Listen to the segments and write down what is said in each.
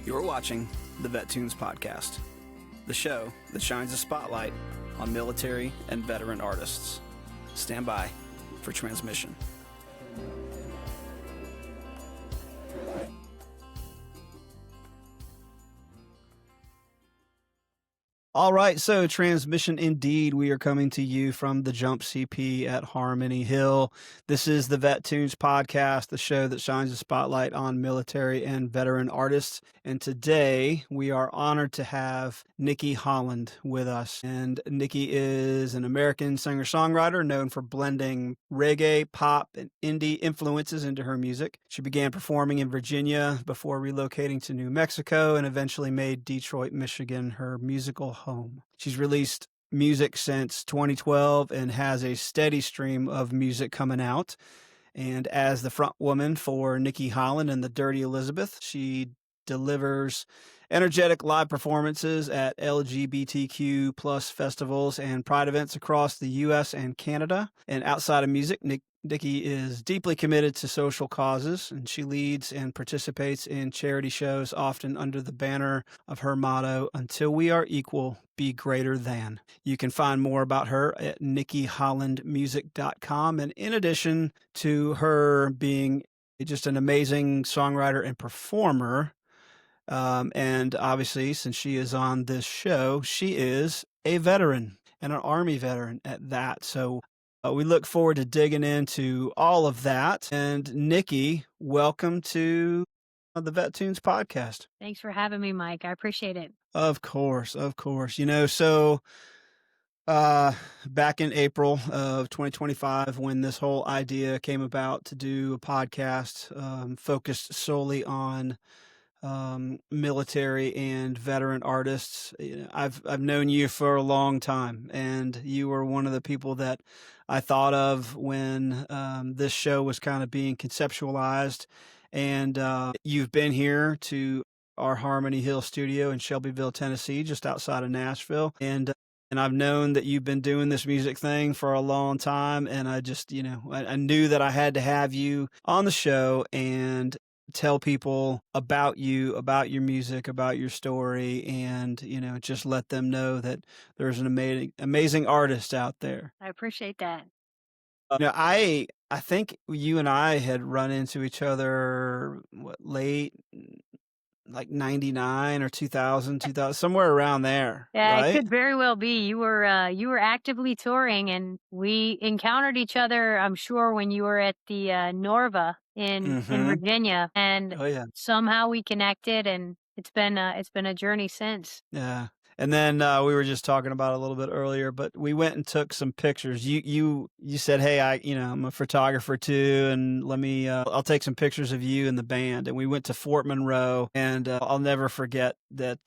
You're watching the VetTunes Podcast, the show that shines a spotlight on military and veteran artists. Stand by for transmission. All right, so transmission indeed. We are coming to you from the Jump CP at Harmony Hill. This is the VetTunes Podcast, the show that shines a spotlight on military and veteran artists. And today we are honored to have Nikki Holland with us. And Nikki is an American singer-songwriter known for blending reggae, pop, and indie influences into her music. She began performing in Virginia before relocating to New Mexico and eventually made Detroit, Michigan her musical home. She's released music since 2012 and has a steady stream of music coming out. And as the front woman for Nikki Holland and the Dirty Elizabeth, she delivers energetic live performances at LGBTQ plus festivals and pride events across the U.S. and Canada. And outside of music, Nikki is deeply committed to social causes, and she leads and participates in charity shows, often under the banner of her motto, "Until we are equal, be greater than." You can find more about her at NikkiHollandMusic.com. And in addition to her being just an amazing songwriter and performer, and obviously, since she is on this show, she is a veteran and an Army veteran at that. So we look forward to digging into all of that. And Nikki, welcome to the VetTunes Podcast. Thanks for having me, Mike. I appreciate it. Of course, of course. Back in April of 2025, when this whole idea came about to do a podcast focused solely on military and veteran artists, I've known you for a long time, and you were one of the people that I thought of when this show was kind of being conceptualized. And you've been here to our Harmony Hill studio in Shelbyville, Tennessee, just outside of Nashville. And I've known that you've been doing this music thing for a long time. And I just, I knew that I had to have you on the show and tell people about you, about your music, about your story, and, just let them know that there's an amazing artist out there. I appreciate that. I think you and I had run into each other late, like 99 or 2000, somewhere around there. Yeah, right? It could very well be. You were actively touring, and we encountered each other, I'm sure, when you were at the Norva in Virginia, and somehow we connected, and it's been a journey since. Yeah. And then we were just talking about it a little bit earlier, but we went and took some pictures. You said, "Hey, I'm a photographer too, and let me I'll take some pictures of you and the band." And we went to Fort Monroe, and I'll never forget that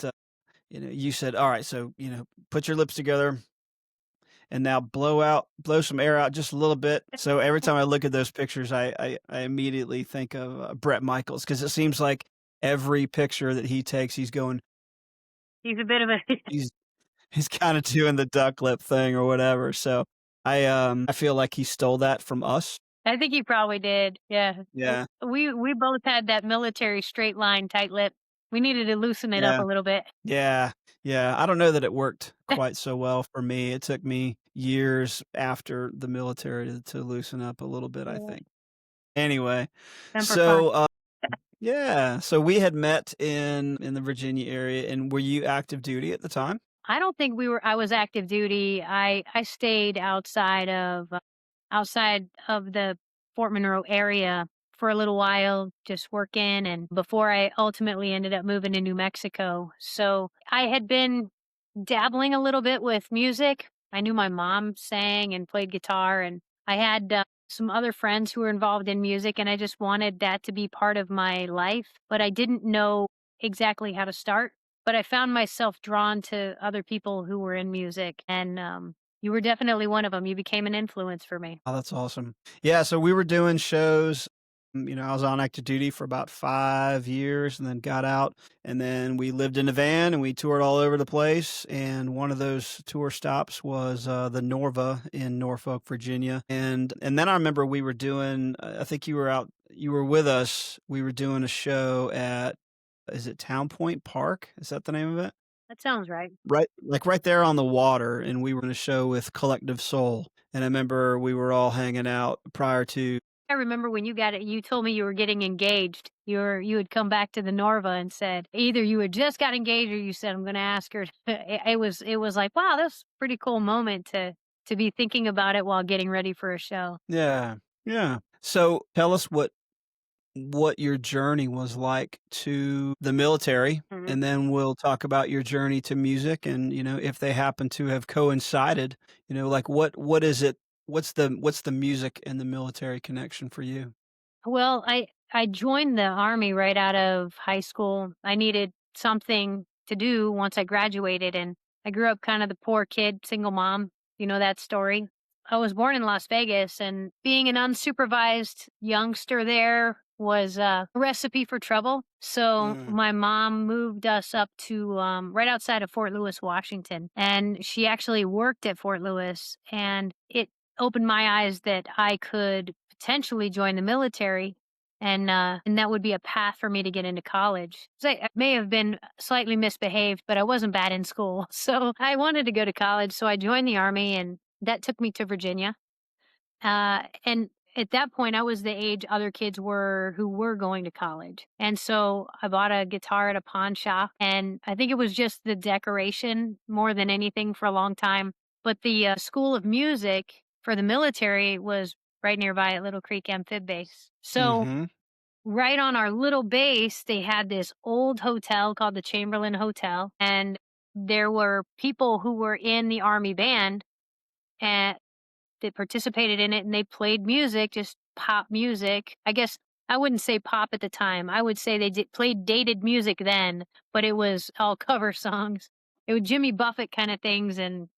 you said, "All right, so put your lips together, and now blow some air out just a little bit." So every time I look at those pictures, I immediately think of Bret Michaels, because it seems like every picture that he takes, he's going. He's a bit of a He's kind of doing the duck lip thing or whatever. So I feel like he stole that from us. I think he probably did. Yeah. Yeah. We both had that military straight line, tight lip. We needed to loosen it up a little bit. Yeah. Yeah. I don't know that it worked quite so well for me. It took me years after the military to loosen up a little bit, I think. Anyway, so so we had met in the Virginia area. And were you active duty at the time? I don't think I was active duty. I stayed outside of the Fort Monroe area for a little while, just working, and before I ultimately ended up moving to New Mexico. So I had been dabbling a little bit with music. I knew my mom sang and played guitar, and I had some other friends who were involved in music, and I just wanted that to be part of my life, but I didn't know exactly how to start. But I found myself drawn to other people who were in music, and you were definitely one of them. You became an influence for me. Oh, that's awesome. Yeah, so we were doing shows. I was on active duty for about 5 years and then got out. And then we lived in a van and we toured all over the place. And one of those tour stops was the Norva in Norfolk, Virginia. And then I remember we were doing, I think you were with us. We were doing a show at is it Town Point Park? Is that the name of it? That sounds right. Right, like, right there on the water, and we were in a show with Collective Soul, and I remember we were all hanging out prior to. I remember when you got it, you told me you were getting engaged. You had come back to the Norva and said either you had just got engaged or you said, I'm gonna ask her. It was like, wow, that's a pretty cool moment to be thinking about it while getting ready for a show. Yeah, yeah. So, tell us what your journey was like to the military, Mhm. and then we'll talk about your journey to music and, if they happen to have coincided, like, what is it what's the music and the military connection for you? Well, I joined the army right out of high school. I needed something to do once I graduated, and I grew up kind of the poor kid, single mom. You know that story. I was born in Las Vegas, and being an unsupervised youngster there was a recipe for trouble. So Mm, my mom moved us up to right outside of Fort Lewis, Washington, and she actually worked at Fort Lewis, and it opened my eyes that I could potentially join the military, and that would be a path for me to get into college. So I may have been slightly misbehaved, but I wasn't bad in school. So I wanted to go to college. So I joined the army, and that took me to Virginia. And at that point, I was the age other kids were who were going to college. And so I bought a guitar at a pawn shop. And I think it was just the decoration more than anything for a long time. But the School of Music for the military was right nearby at Little Creek Amphib Base. So mhm. right on our little base, they had this old hotel called the Chamberlain Hotel. And there were people who were in the Army band. And that participated in it, and they played music, just pop music. I guess I wouldn't say pop at the time. I would say they played dated music then, but it was all cover songs. It was Jimmy Buffett kind of things, and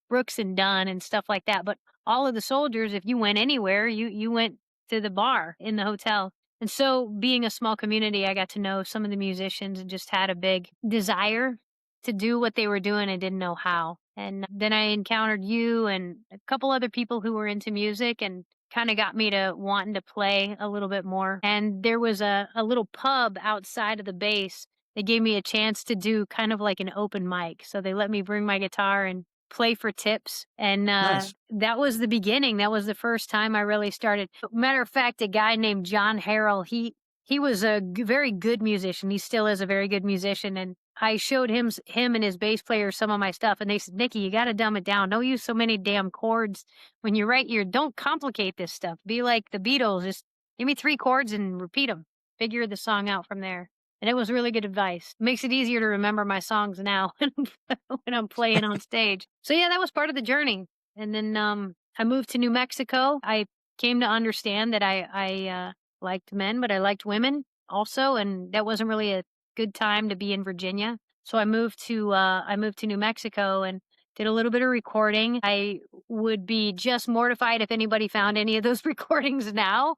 Brooks and Dunn and stuff like that. But all of the soldiers, if you went anywhere, you went to the bar in the hotel. And so, being a small community, I got to know some of the musicians and just had a big desire to do what they were doing and didn't know how. And then I encountered you and a couple other people who were into music and kind of got me to wanting to play a little bit more. And there was a little pub outside of the base. They gave me a chance to do kind of like an open mic. So they let me bring my guitar and play for tips. And Nice. that was the beginning. That was the first time I really started. Matter of fact, a guy named John Harrell, he was a very good musician. He still is a very good musician. And I showed him and his bass player some of my stuff, and they said, "Nikki, you got to dumb it down. Don't use so many damn chords when you write your. Don't complicate this stuff. Be like the Beatles. Just give me 3 chords and repeat them. Figure the song out from there." And it was really good advice. Makes it easier to remember my songs now when I'm playing on stage. So yeah, that was part of the journey. And then I moved to New Mexico. I came to understand that I liked men, but I liked women also, and that wasn't really a good time to be in Virginia. So I moved to New Mexico and did a little bit of recording. I would be just mortified if anybody found any of those recordings now.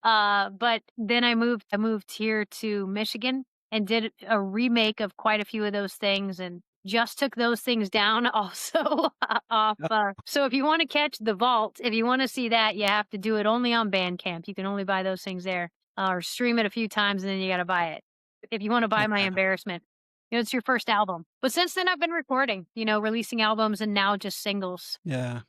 But then I moved here to Michigan and did a remake of quite a few of those things and just took those things down also off. So if you want to catch The Vault, if you want to see that, you have to do it only on Bandcamp. You can only buy those things there, or stream it a few times and then you got to buy it. If you want to buy My Embarrassment, it's your first album. But since then, I've been recording, releasing albums and now just singles. Yeah.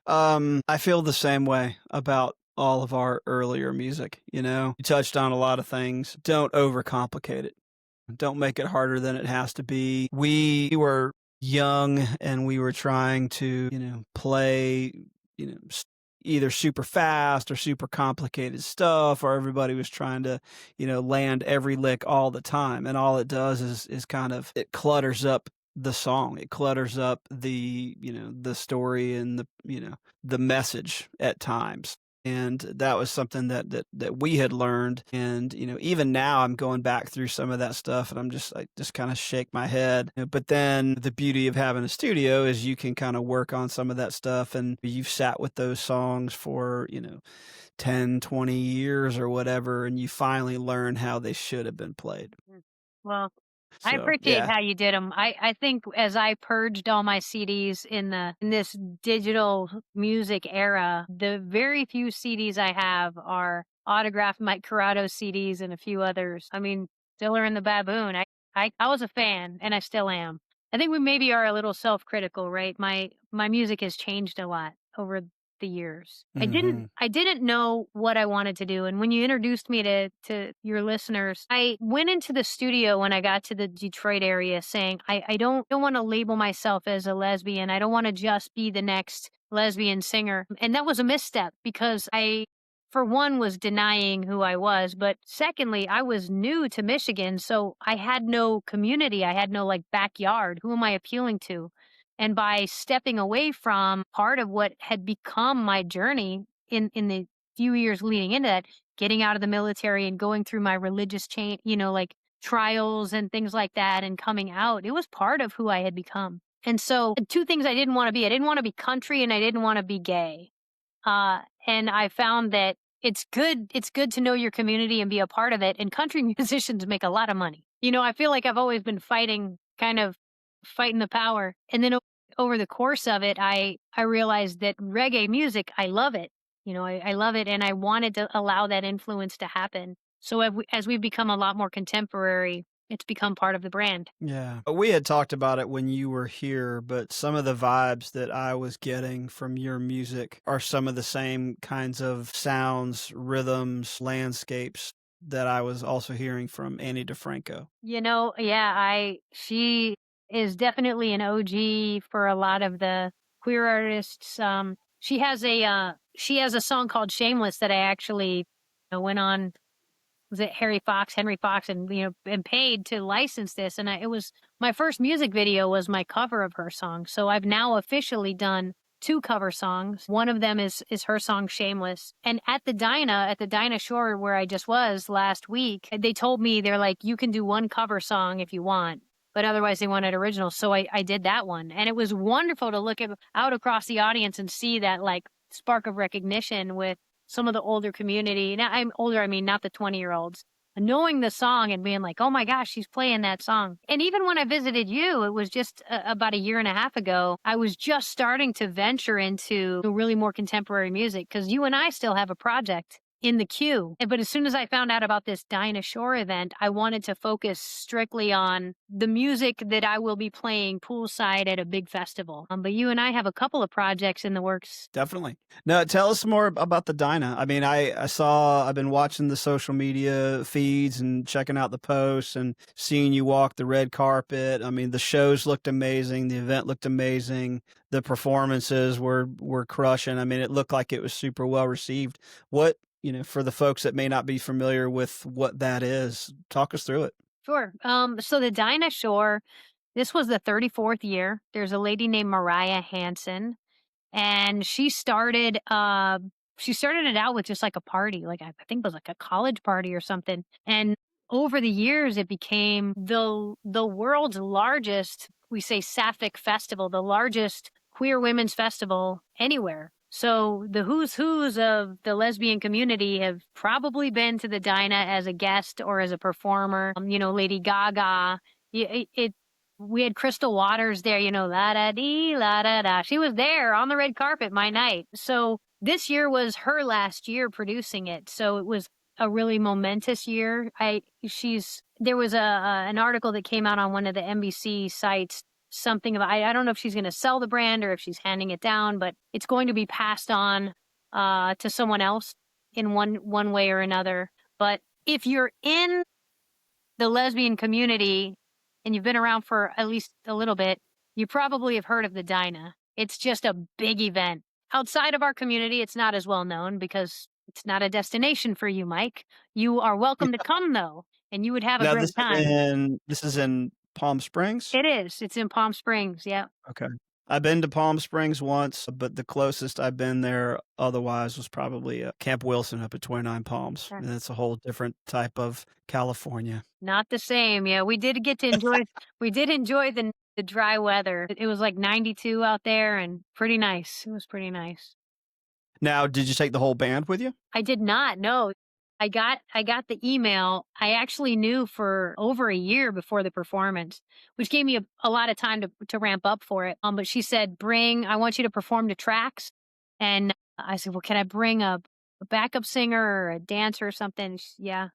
I feel the same way about all of our earlier music, You touched on a lot of things. Don't overcomplicate it. Don't make it harder than it has to be. We were young and we were trying to, play, either super fast or super complicated stuff, or everybody was trying to, land every lick all the time. And all it does is kind of, it clutters up the song. It clutters up the story and the message at times. And that was something that we had learned. And, even now I'm going back through some of that stuff and I just kind of shake my head. But then the beauty of having a studio is you can kind of work on some of that stuff and you've sat with those songs for, 10, 20 years or whatever, and you finally learn how they should have been played. Mm. Well, I So, appreciate yeah. how you did them. I think as I purged all my CDs in this digital music era, the very few CDs I have are autographed Mike Corrado CDs and a few others. I mean, Diller and the Baboon. I was a fan, and I still am. I think we maybe are a little self-critical, right? My music has changed a lot over the years. Hmm. I didn't know what I wanted to do, and when you introduced me to your listeners, I went into the studio when I got to the Detroit area saying, I don't want to label myself as a lesbian. I don't want to just be the next lesbian singer. And that was a misstep because I for one was denying who I was, but secondly, I was new to Michigan, so I had no community. I had no like backyard. Who am I appealing to? And by stepping away from part of what had become my journey in the few years leading into that, getting out of the military and going through my religious chain, like trials and things like that and coming out, it was part of who I had become. And so, two things I didn't want to be. I didn't want to be country and I didn't want to be gay. And I found that it's good to know your community and be a part of it. And country musicians make a lot of money. I feel like I've always been kind of fighting the power. And then over the course of it, I realized that reggae music, I love it. I love it, and I wanted to allow that influence to happen. So as we've become a lot more contemporary, it's become part of the brand. Yeah. We had talked about it when you were here, but some of the vibes that I was getting from your music are some of the same kinds of sounds, rhythms, landscapes that I was also hearing from Annie DeFranco. Yeah, she is definitely an OG for a lot of the queer artists. She has a song called Shameless that I actually went on, was it Henry Fox, and and paid to license this. And it was my first music video was my cover of her song. So I've now officially done two cover songs. One of them is her song Shameless. And at the Dinah Shore where I just was last week, they told me, they're like, you can do one cover song if you want, but otherwise they wanted original. So I did that one. And it was wonderful to out across the audience and see that like spark of recognition with some of the older community. Now I'm older, I mean, not the 20-year-olds. Knowing the song and being like, oh my gosh, she's playing that song. And even when I visited you, it was just about a year and a half ago, I was just starting to venture into really more contemporary music because you and I still have a project in the queue. But as soon as I found out about this Dinah Shore event, I wanted to focus strictly on the music that I will be playing poolside at a big festival. But you and I have a couple of projects in the works. Definitely. No, tell us more about the Dinah. I mean, I've been watching the social media feeds and checking out the posts and seeing you walk the red carpet. I mean, the shows looked amazing. The event looked amazing. The performances were crushing. I mean, it looked like it was super well received. For the folks that may not be familiar with what that is, talk us through it. Sure. So the Dinah Shore, this was the 34th year. There's a lady named Mariah Hansen, and she started it out with just like a party, like I think it was like a college party or something. And over the years it became the world's largest, we say sapphic festival, the largest queer women's festival anywhere. So the who's who's of the lesbian community have probably been to the Dinah as a guest or as a performer. Lady Gaga. We had Crystal Waters there, la da dee, la da da. She was there on the red carpet my night. So this year was her last year producing it. So it was a really momentous year. There was an article that came out on one of the NBC sites, something about, I don't know if she's going to sell the brand or if she's handing it down, but it's going to be passed on to someone else in one way or another. But if you're in the lesbian community and you've been around for at least a little bit, you probably have heard of the Dinah. It's just a big event. Outside of our community, it's not as well known because it's not a destination for you, Mike. You are welcome to come though, and you would have a Now great time. this is in Palm Springs? It is. It's in Palm Springs. Yeah. Okay. I've been to Palm Springs once, but the closest I've been there otherwise was probably Camp Wilson up at 29 Palms. Yeah. And it's a whole different type of California. Not the same. Yeah, we did get to enjoy. We did enjoy the dry weather. It was like 92 out there and pretty nice. It was pretty nice. Now, did you take the whole band with you? I did not. No, I got the email. I actually knew for over a year before the performance, which gave me a lot of time to ramp up for it. But she said, I want you to perform the tracks. And I said, well, can I bring a a backup singer or a dancer or something. Yeah.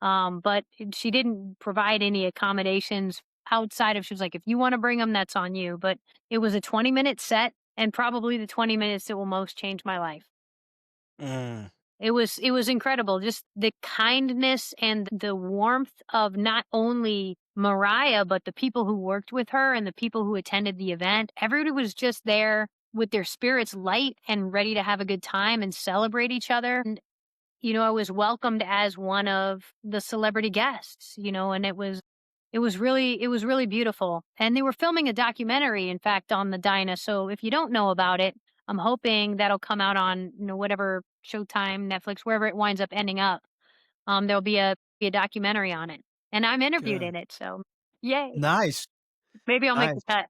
But she didn't provide any accommodations outside of, she was like, if you want to bring them, that's on you. But it was a 20-minute set, and probably the 20 minutes that will most change my life. Mm. It was incredible, just the kindness and the warmth of not only Mariah, but the people who worked with her and the people who attended the event. Everybody was just there with their spirits light and ready to have a good time and celebrate each other. And I was welcomed as one of the celebrity guests, and it was really beautiful. And they were filming a documentary, in fact, on the Dinah. So if you don't know about it, I'm hoping that'll come out on, whatever Showtime, Netflix, wherever it winds up ending up. There'll be a documentary on it. And I'm interviewed Good. in it, so yay. Nice. Maybe I'll make the Nice. cut.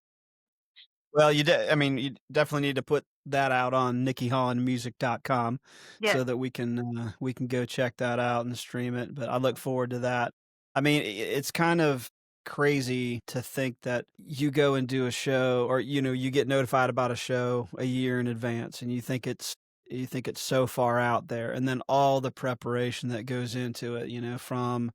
Well, I mean, you definitely need to put that out on NikkiHollandMusic.com Yeah. so that we can go check that out and stream it, but I look forward to that. I mean, it's kind of crazy to think that you go and do a show or, you get notified about a show a year in advance and you think it's so far out there, and then all the preparation that goes into it, from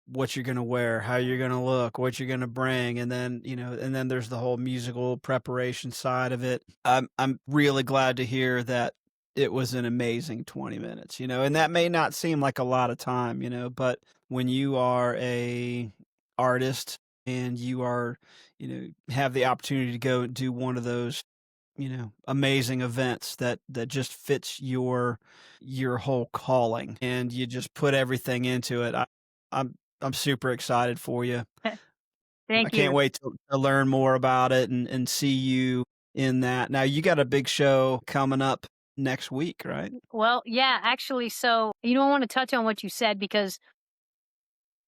what you're gonna wear, how you're gonna look, what you're gonna bring, and then, and then there's the whole musical preparation side of it. I'm really glad to hear that it was an amazing 20 minutes, and that may not seem like a lot of time, but when you are a artist and you are, have the opportunity to go and do one of those, amazing events that just fits your whole calling and you just put everything into it. I'm I'm super excited for you. I Thank can't you. wait to learn more about it and see you in that. Now you got a big show coming up next week, right? Well, yeah, actually, so, I want to touch on what you said because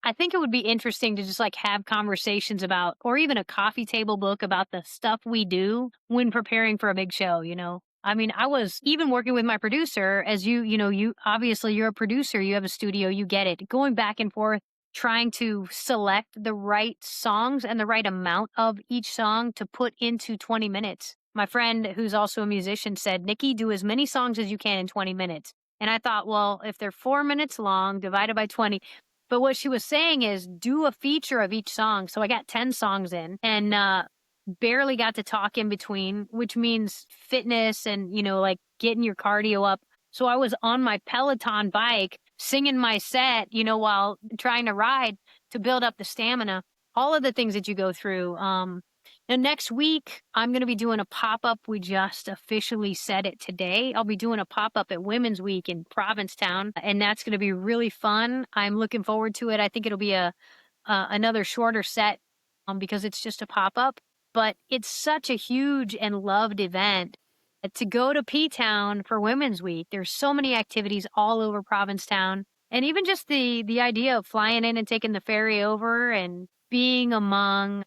I think it would be interesting to just like have conversations about, or even a coffee table book about the stuff we do when preparing for a big show. I mean, I was even working with my producer as you obviously you're a producer, you have a studio, you get it. Going back and forth, trying to select the right songs and the right amount of each song to put into 20 minutes. My friend, who's also a musician, said, Nikki, do as many songs as you can in 20 minutes. And I thought, well, if they're 4 minutes long, divided by 20, but what she was saying is do a feature of each song. So I got 10 songs in and barely got to talk in between, which means fitness and, like getting your cardio up. So I was on my Peloton bike singing my set, while trying to ride to build up the stamina, all of the things that you go through. Now, next week, I'm going to be doing a pop up. We just officially said it today. I'll be doing a pop up at Women's Week in Provincetown, and that's going to be really fun. I'm looking forward to it. I think it'll be another shorter set because it's just a pop up, but it's such a huge and loved event. To go to P Town for Women's Week, there's so many activities all over Provincetown, and even just the idea of flying in and taking the ferry over and being among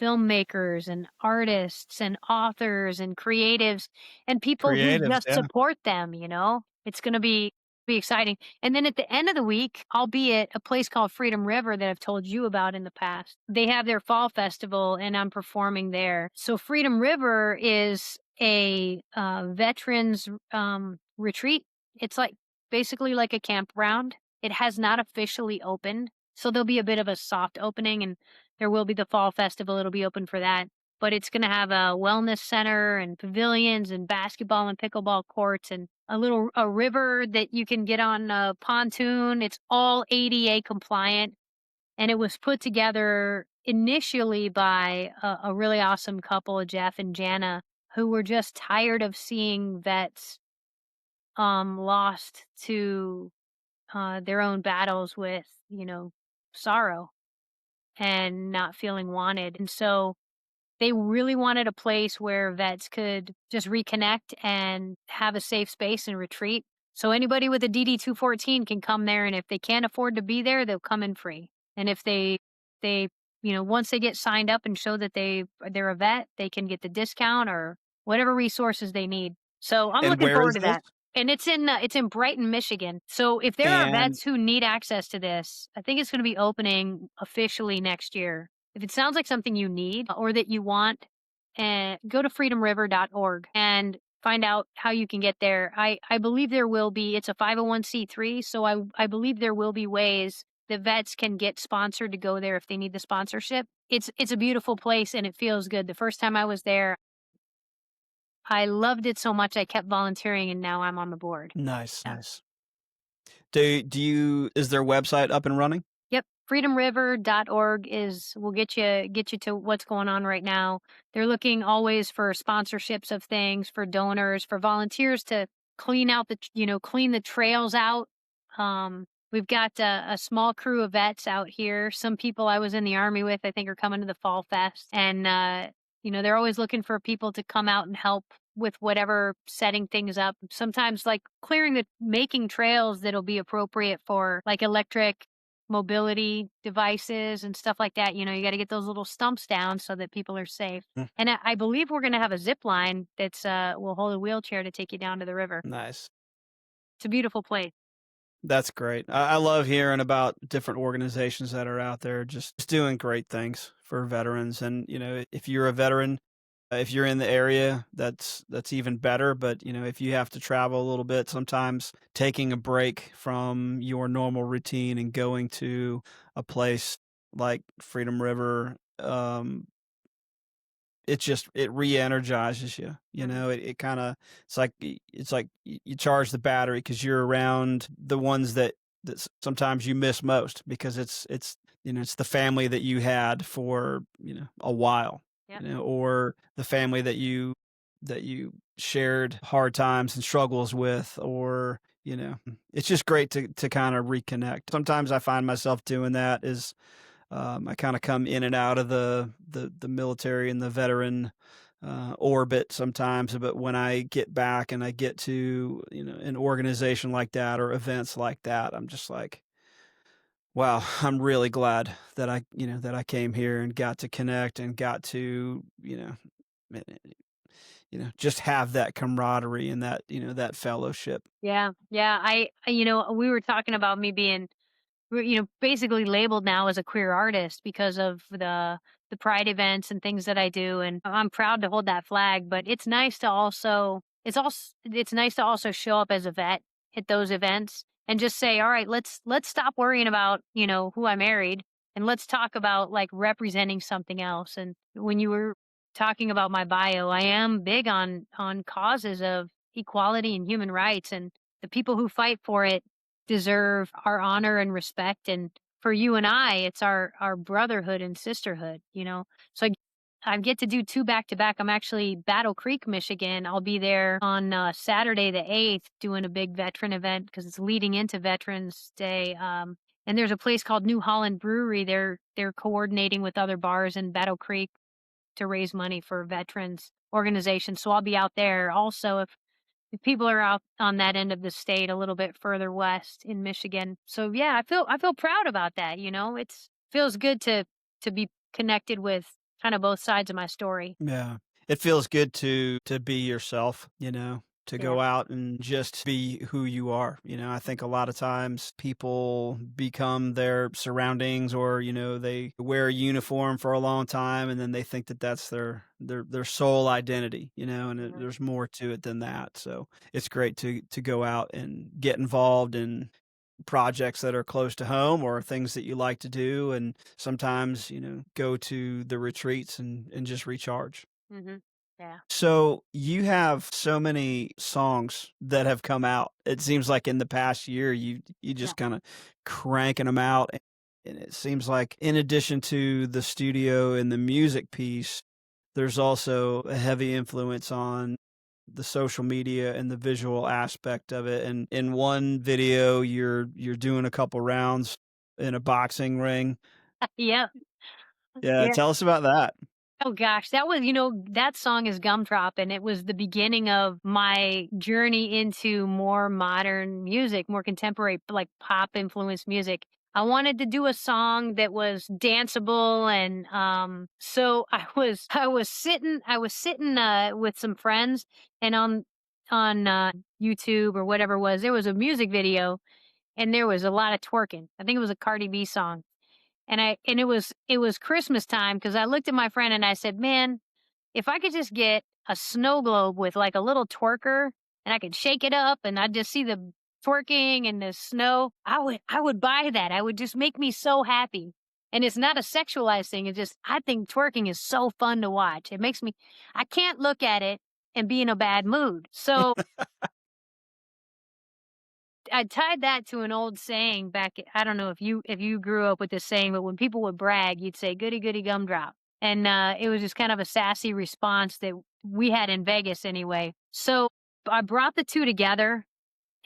filmmakers and artists and authors and creatives and people who Creatives, just yeah. support them, it's going to be exciting. And then at the end of the week, I'll be at a place called Freedom River that I've told you about in the past. They have their fall festival and I'm performing there. So Freedom River is a veterans retreat. It's like basically like a campground. It has not officially opened. So there'll be a bit of a soft opening and there will be the fall festival. It'll be open for that. But it's going to have a wellness center and pavilions and basketball and pickleball courts and a river that you can get on a pontoon. It's all ADA compliant. And it was put together initially by a really awesome couple, Jeff and Jana, who were just tired of seeing vets lost to their own battles with, sorrow and not feeling wanted. And so they really wanted a place where vets could just reconnect and have a safe space and retreat. So anybody with a DD 214 can come there, and if they can't afford to be there, they'll come in free. And if they once they get signed up and show that they're a vet, they can get the discount or whatever resources they need. So I'm And looking where forward is to this? that. And it's in Brighton, Michigan. So if there are And vets who need access to this, I think it's going to be opening officially next year. If it sounds like something you need or that you want, go to freedomriver.org and find out how you can get there. I believe there will be, it's a 501(c)(3), so I believe there will be ways the vets can get sponsored to go there if they need the sponsorship. It's a beautiful place and it feels good. The first time I was there, I loved it so much I kept volunteering and now I'm on the board. Nice, Yeah. nice. Do you is their website up and running? Yep. freedomriver.org is will get you to what's going on right now. They're looking always for sponsorships of things, for donors, for volunteers to clean out clean the trails out. We've got a small crew of vets out here. Some people I was in the army with, I think, are coming to the Fall Fest, and they're always looking for people to come out and help with whatever setting things up. Sometimes like making trails that'll be appropriate for like electric mobility devices and stuff like that. You got to get those little stumps down so that people are safe. Mm, And I believe we're going to have a zip line that's will hold a wheelchair to take you down to the river. nice. It's a beautiful place. That's great. I love hearing about different organizations that are out there just doing great things for veterans. And, if you're a veteran, if you're in the area, that's even better. But, if you have to travel a little bit, sometimes taking a break from your normal routine and going to a place like Freedom River, it re-energizes you. Mhm. It kind of it's like you charge the battery because you're around the ones that sometimes you miss most because it's the family that you had for a while, Yep. or the family that you shared hard times and struggles with, or it's just great to kind of reconnect. Sometimes I find myself doing that is I kind of come in and out of the military and the veteran orbit sometimes, but when I get back and I get to an organization like that or events like that, I'm just like, wow, I'm really glad that I came here and got to connect and got to eh, just have that camaraderie and that fellowship. Yeah. Yeah. We were talking about me being basically labeled now as a queer artist because of the pride events and things that I do, and I'm proud to hold that flag. But it's nice to also show up as a vet at those events and just say, all right, let's stop worrying about who I married and let's talk about like representing something else. And when you were talking about my bio, I am big on causes of equality and human rights, and the people who fight for it deserve our honor and respect. And for you and I, it's our brotherhood and sisterhood. So I get to do two back to back. I'm actually Battle Creek, Michigan. I'll be there on Saturday the 8th doing a big veteran event because it's leading into Veterans Day. And there's a place called New Holland Brewery. They're coordinating with other bars in Battle Creek to raise money for veterans organizations. So I'll be out there also if people are out on that end of the state a little bit further west in Michigan. So yeah, I feel proud about that. It's feels good to be connected with kind of both sides of my story. Yeah. It feels good to be yourself, to Yeah. go out and just be who you are. I think a lot of times people become their surroundings, or, they wear a uniform for a long time and then they think that that's their sole identity, and Mhm. there's more to it than that. So it's great to go out and get involved in projects that are close to home or things that you like to do, and sometimes go to the retreats and just recharge. Mhm. Yeah. So you have so many songs that have come out. It seems like in the past year you Yeah. just kind of cranking them out, and it seems like in addition to the studio and the music piece, there's also a heavy influence on the social media and the visual aspect of it. And in one video, you're doing a couple rounds in a boxing ring. Yeah. Yeah, Yeah. tell us about that. Oh gosh, that song is Gumdrop, and it was the beginning of my journey into more modern music, more contemporary, like pop influenced music. I wanted to do a song that was danceable, and so I was sitting with some friends, and on YouTube or whatever it was, there was a music video, and there was a lot of twerking. I think it was a Cardi B song, and it was Christmas time because I looked at my friend and I said, "Man, if I could just get a snow globe with like a little twerker and I could shake it up and I'd just see the twerking and the snow, I would buy that. I would just make me so happy. And it's not a sexualized thing. It's just I think twerking is so fun to watch. It makes me I can't look at it and be in a bad mood. So I tied that to an old saying back. I don't know if you grew up with this saying, but when people would brag, you'd say "goody goody gumdrop," and it was just kind of a sassy response that we had in Vegas anyway. So I brought the two together,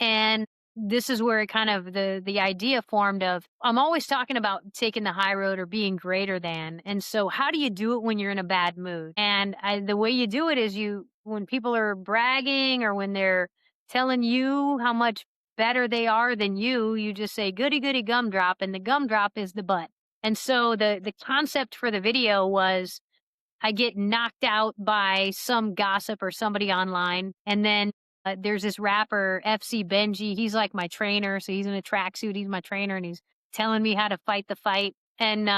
and this is where it kind of the idea formed of I'm always talking about taking the high road or being greater than. And so how do you do it when you're in a bad mood? And the way you do it is you when people are bragging or when they're telling you how much better they are than you just say goody goody gumdrop and the gumdrop is the butt. And so the concept for the video was I get knocked out by some gossip or somebody online. And then there's this rapper, FC Benji. He's like my trainer. So he's in a tracksuit. He's my trainer and he's telling me how to fight the fight. And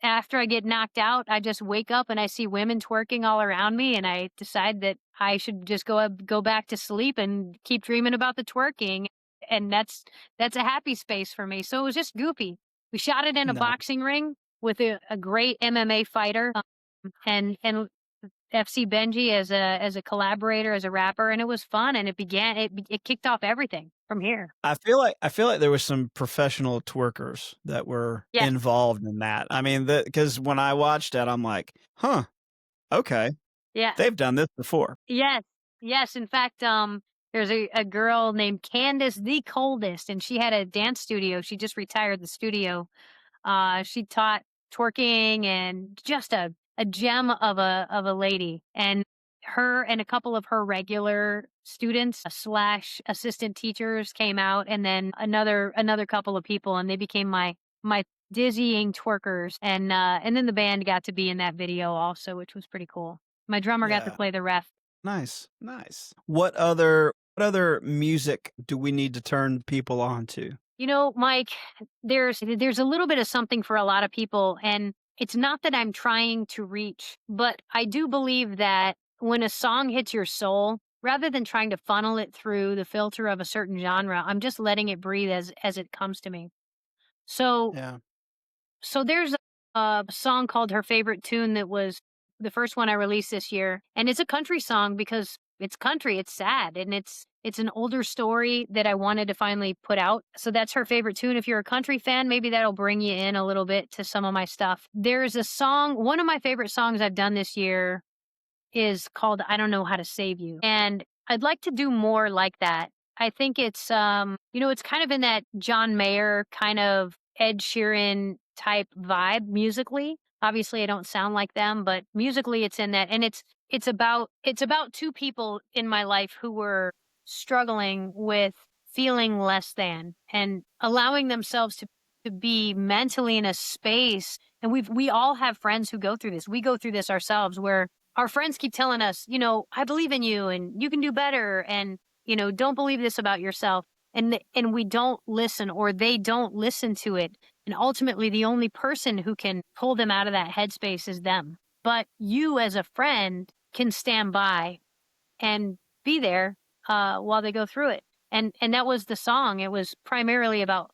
after I get knocked out, I just wake up and I see women twerking all around me. And I decide that I should just go back to sleep and keep dreaming about the twerking. And that's a happy space for me. So it was just goofy. We shot it in a No. boxing ring with a great MMA fighter and FC Benji as a collaborator, as a rapper, and it was fun, and it kicked off everything from here. I feel like there was some professional twerkers that were Yes, involved in that. I mean, because when I watched it, I'm like, huh, okay, yeah, they've done this before. yes, yes. In fact, there's a girl named Candace the Coldest, and she had a dance studio. She just retired the studio. She taught twerking and just a gem of a lady. And her and a couple of her regular students slash assistant teachers came out, and then another couple of people, and they became my dizzying twerkers. And then the band got to be in that video also, which was pretty cool. My drummer got to Yeah, play the ref. nice, nice. What other music do we need to turn people on to? You know, Mike, there's a little bit of something for a lot of people, and it's not that I'm trying to reach, but I do believe that when a song hits your soul, rather than trying to funnel it through the filter of a certain genre, I'm just letting it breathe as it comes to me. So Yeah, so there's a song called Her Favorite Tune that was the first one I released this year. And it's a country song because it's country, it's sad, and it's an older story that I wanted to finally put out. So that's Her Favorite Tune. If you're a country fan, maybe that'll bring you in a little bit to some of my stuff. There's a song, one of my favorite songs I've done this year is called I Don't Know How to Save You. And I'd like to do more like that. I think it's it's kind of in that John Mayer kind of Ed Sheeran type vibe musically. Obviously I don't sound like them, but musically it's in that, and it's about two people in my life who were struggling with feeling less than and allowing themselves to be mentally in a space. And we all have friends who go through this. We go through this ourselves where our friends keep telling us, I believe in you and you can do better. And, don't believe this about yourself. And we don't listen, or they don't listen to it. And ultimately the only person who can pull them out of that headspace is them. But you as a friend can stand by and be there while they go through it. And that was the song. It was primarily about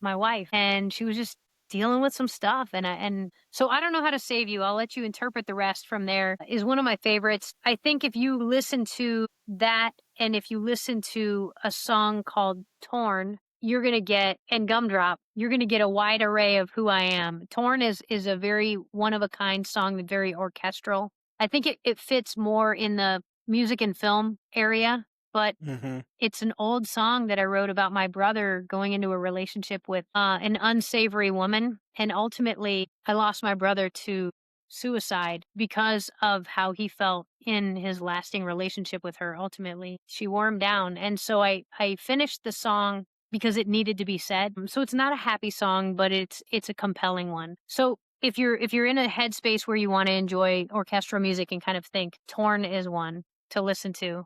my wife, and she was just dealing with some stuff. And so I don't know how to save you. I'll let you interpret the rest from there. Is one of my favorites. I think if you listen to that, and if you listen to a song called Torn, you're gonna get and Gumdrop, you're gonna get a wide array of who I am. Torn is a very one of a kind song, very orchestral. I think it fits more in the music and film area, but hmm it's an old song that I wrote about my brother going into a relationship with an unsavory woman. And ultimately, I lost my brother to suicide because of how he felt in his lasting relationship with her. Ultimately, she wore him down. And so I finished the song because it needed to be said. So it's not a happy song, but it's a compelling one. So if you're in a headspace where you want to enjoy orchestral music and kind of think, Torn is one to listen to.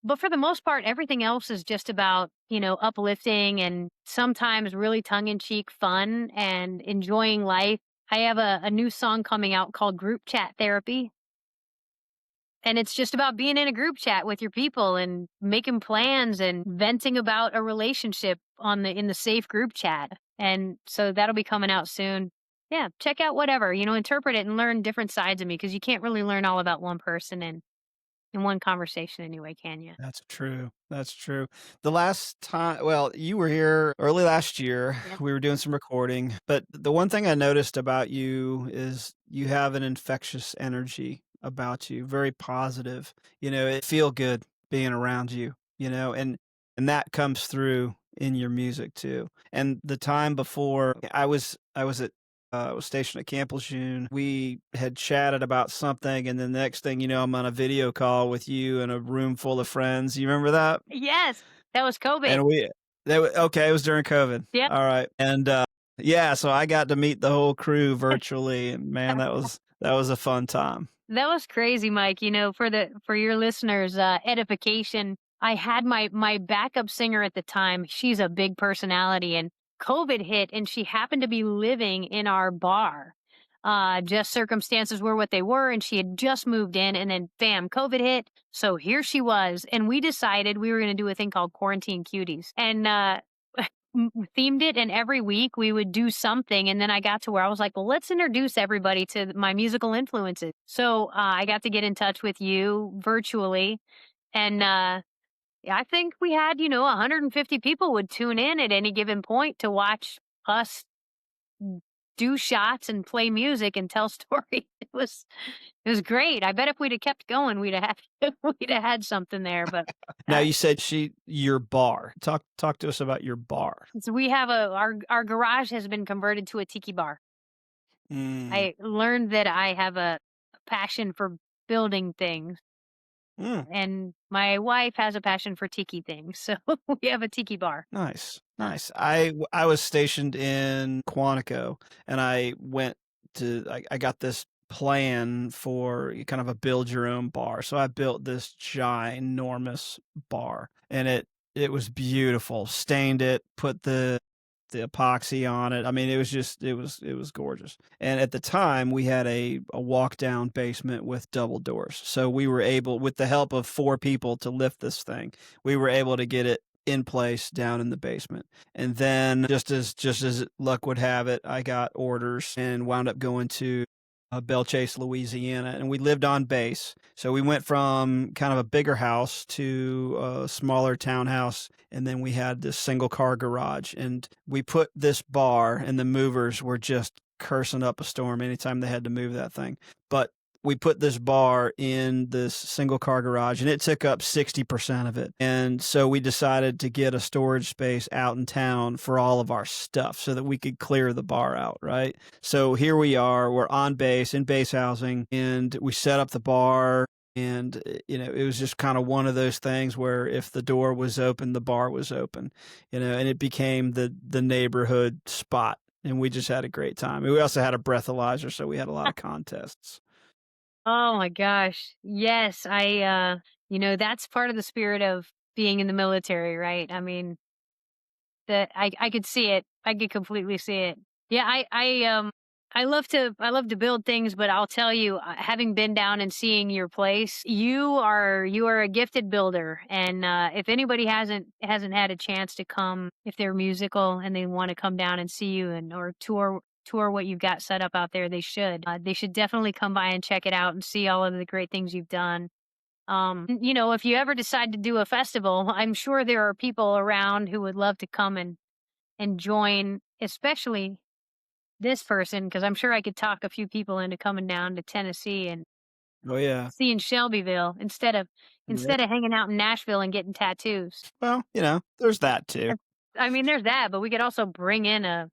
But for the most part, everything else is just about, uplifting and sometimes really tongue in cheek fun and enjoying life. I have a new song coming out called Group Chat Therapy. And it's just about being in a group chat with your people and making plans and venting about a relationship in the safe group chat. And so that'll be coming out soon. Yeah, check out whatever, interpret it and learn different sides of me, because you can't really learn all about one person in one conversation anyway, can you? That's true. That's true. The last time, well, you were here early last year. Yep. We were doing some recording, but the one thing I noticed about you is you have an infectious energy about you, very positive. It feel good being around you, and that comes through in your music too. And the time before I was stationed at Camp Lejeune. We had chatted about something, and then the next thing you know, I'm on a video call with you in a room full of friends. You remember that? Yes, that was COVID. And okay, it was during COVID. Yep. All right. And yeah, so I got to meet the whole crew virtually, and man, that was a fun time. That was crazy, Mike. For your listeners, edification. I had my backup singer at the time. She's a big personality, and COVID hit, and she happened to be living in our bar. Just circumstances were what they were, and she had just moved in, and then bam, COVID hit. So here she was, and we decided we were going to do a thing called Quarantine Cuties, and themed it. And every week we would do something, and then I got to where I was like, well, let's introduce everybody to my musical influences. So I got to get in touch with you virtually, and I think we had 150 people would tune in at any given point to watch us do shots and play music and tell stories. It was great. I bet if we'd have kept going, we'd have we'd have had something there. But Now you said your bar. Talk to us about your bar. so we have our garage has been converted to a tiki bar. Mm. I learned that I have a passion for building things, Mm. and my wife has a passion for tiki things. So we have a tiki bar. Nice, nice. I was stationed in Quantico, and I got this plan for kind of a build your own bar. So I built this ginormous bar, and it was beautiful. Stained it, put the epoxy on it. I mean, it was gorgeous. And at the time, we had a walk down basement with double doors. So we were able, with the help of 4 people to lift this thing, we were able to get it in place down in the basement. And then just as luck would have it, I got orders and wound up going to Belle Chase, Louisiana, and we lived on base. So we went from kind of a bigger house to a smaller townhouse, and then we had this single car garage. And we put this bar, and the movers were just cursing up a storm anytime they had to move that thing. But we put this bar in this single car garage, and it took up 60% of it. And so we decided to get a storage space out in town for all of our stuff so that we could clear the bar out, right? So here we are, we're on base, in base housing, and we set up the bar. And, it was just kind of one of those things where if the door was open, the bar was open, and it became the neighborhood spot. And we just had a great time. We also had a breathalyzer, so we had a lot of contests. Oh my gosh. Yes, that's part of the spirit of being in the military, right? I mean, I could see it. I could completely see it. Yeah, I love to build things, but I'll tell you, having been down and seeing your place, you are a gifted builder. And if anybody hasn't had a chance to come, if they're musical and they want to come down and see you or tour what you've got set up out there, they should. They should definitely come by and check it out and see all of the great things you've done. If you ever decide to do a festival, I'm sure there are people around who would love to come and join, especially this person, because I'm sure I could talk a few people into coming down to Tennessee and Oh, yeah. seeing Shelbyville instead of Yeah. hanging out in Nashville and getting tattoos. Well, there's that too. I mean, there's that, but we could also bring in a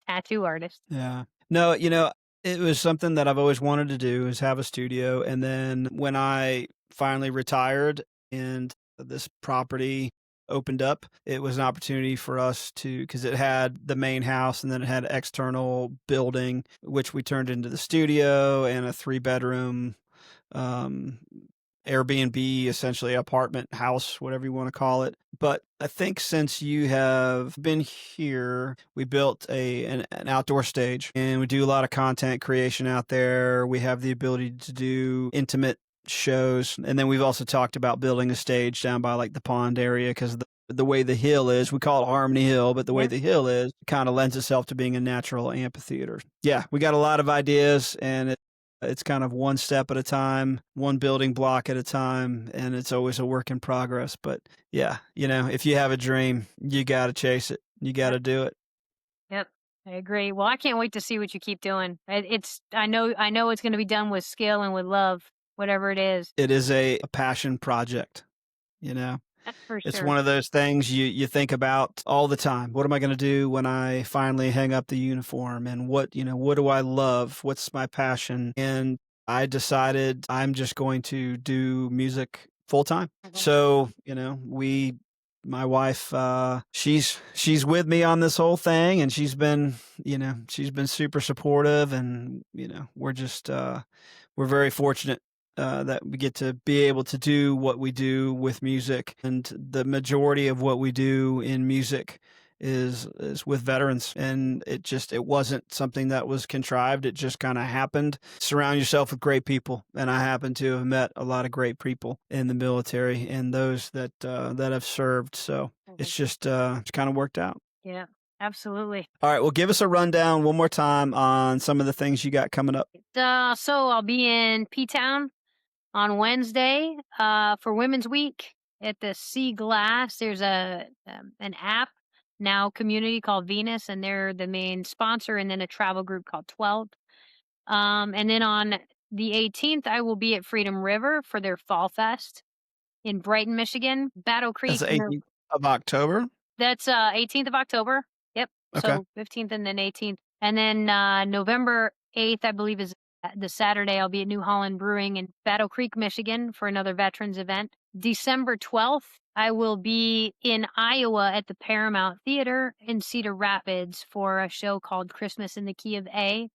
tattoo artist. Yeah. No, it was something that I've always wanted to do, is have a studio. And then when I finally retired and this property opened up, it was an opportunity for us because it had the main house and then it had external building, which we turned into the studio and a 3-bedroom Airbnb, essentially apartment house, whatever you want to call it. But I think since you have been here, we built an outdoor stage, and we do a lot of content creation out there. We have the ability to do intimate shows. And then we've also talked about building a stage down by like the pond area because the way the hill is, we call it Harmony Hill, but the way Yeah. the hill is kind of lends itself to being a natural amphitheater. Yeah, we got a lot of ideas, and it's kind of one step at a time, one building block at a time, and it's always a work in progress. But yeah, if you have a dream, you got to chase it. You got to do it. Yep. I agree. Well, I can't wait to see what you keep doing. I know it's going to be done with skill and with love, whatever it is. It is a passion project, That's for It's sure. one of those things you think about all the time. What am I going to do when I finally hang up the uniform? And what do I love? What's my passion? And I decided I'm just going to do music full time. Mhm. So, my wife, she's with me on this whole thing, and she's been super supportive, and, we're just, we're very fortunate that we get to be able to do what we do with music. And the majority of what we do in music is with veterans. And it wasn't something that was contrived. It just kind of happened. Surround yourself with great people. And I happen to have met a lot of great people in the military and those that have served. So it's just it's kind of worked out. Yeah, absolutely. All right. Well, give us a rundown one more time on some of the things you got coming up. So I'll be in P-Town on Wednesday for Women's Week at the Sea Glass. There's an app now community called Venus, and they're the main sponsor, and then a travel group called 12. And then on the 18th, I will be at Freedom River for their Fall Fest in Brighton, Michigan. Battle Creek. That's the 18th of October. That's 18th of October. Yep. Okay. So 15th and then 18th. And then November 8th, I believe, is the Saturday. I'll be at New Holland Brewing in Battle Creek, Michigan for another veterans event. December 12th, I will be in Iowa at the Paramount Theater in Cedar Rapids for a show called Christmas in the Key of A.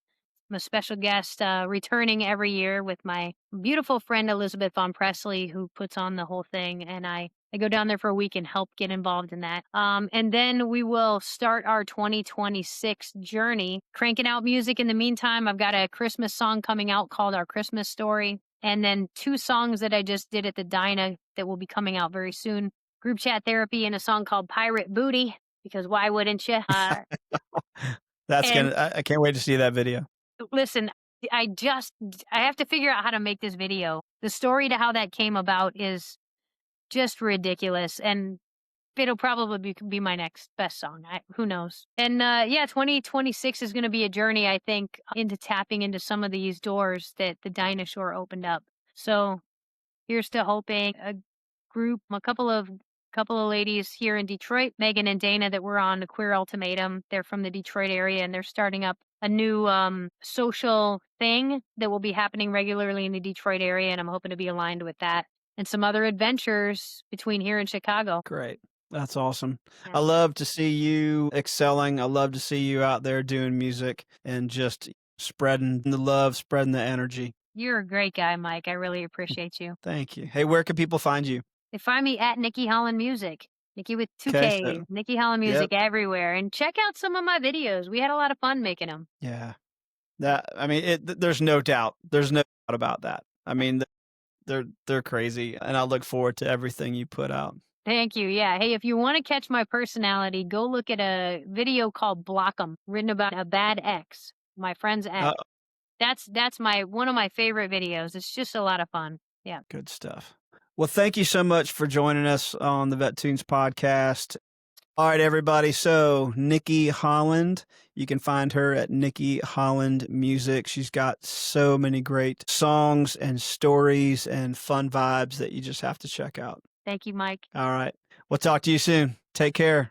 I'm a special guest returning every year with my beautiful friend Elizabeth Von Presley, who puts on the whole thing. And I go down there for a week and help get involved in that. And then we will start our 2026 journey, cranking out music in the meantime. I've got a Christmas song coming out called Our Christmas Story. And then 2 songs that I just did at the Dinah that will be coming out very soon. Group Chat Therapy and a song called Pirate Booty, because why wouldn't you? I can't wait to see that video. Listen, I have to figure out how to make this video. The story to how that came about is just ridiculous, and it'll probably be my next best song. Who knows? And 2026 is going to be a journey, I think, into tapping into some of these doors that the Dinah Shore opened up. So here's to hoping a couple of ladies here in Detroit, Megan and Dana, that were on the Queer Ultimatum. They're from the Detroit area, and they're starting up a new social thing that will be happening regularly in the Detroit area, and I'm hoping to be aligned with that. And some other adventures between here and Chicago. Great. That's awesome. Yeah. I love to see you excelling. I love to see you out there doing music and just spreading the love, spreading the energy. You're a great guy, Mike. I really appreciate you. Thank you. Hey, where can people find you? They find me at Nikki Holland Music. Nikki with 2 Okay, Ks. so- Nikki Holland Music everywhere. And check out some of my videos. We had a lot of fun making them. Yeah. There's no doubt. There's no doubt about that. I mean, they're crazy, and I look forward to everything you put out. Thank you. Yeah. Hey, if you want to catch my personality, go look at a video called Block 'em, written about a bad ex, my friend's ex. That's one of my favorite videos. It's just a lot of fun. Yeah. Good stuff. Well, thank you so much for joining us on the VetTunes Podcast. All right, everybody. So Nikki Holland, you can find her at Nikki Holland Music. She's got so many great songs and stories and fun vibes that you just have to check out. Thank you, Mike. All right. We'll talk to you soon. Take care.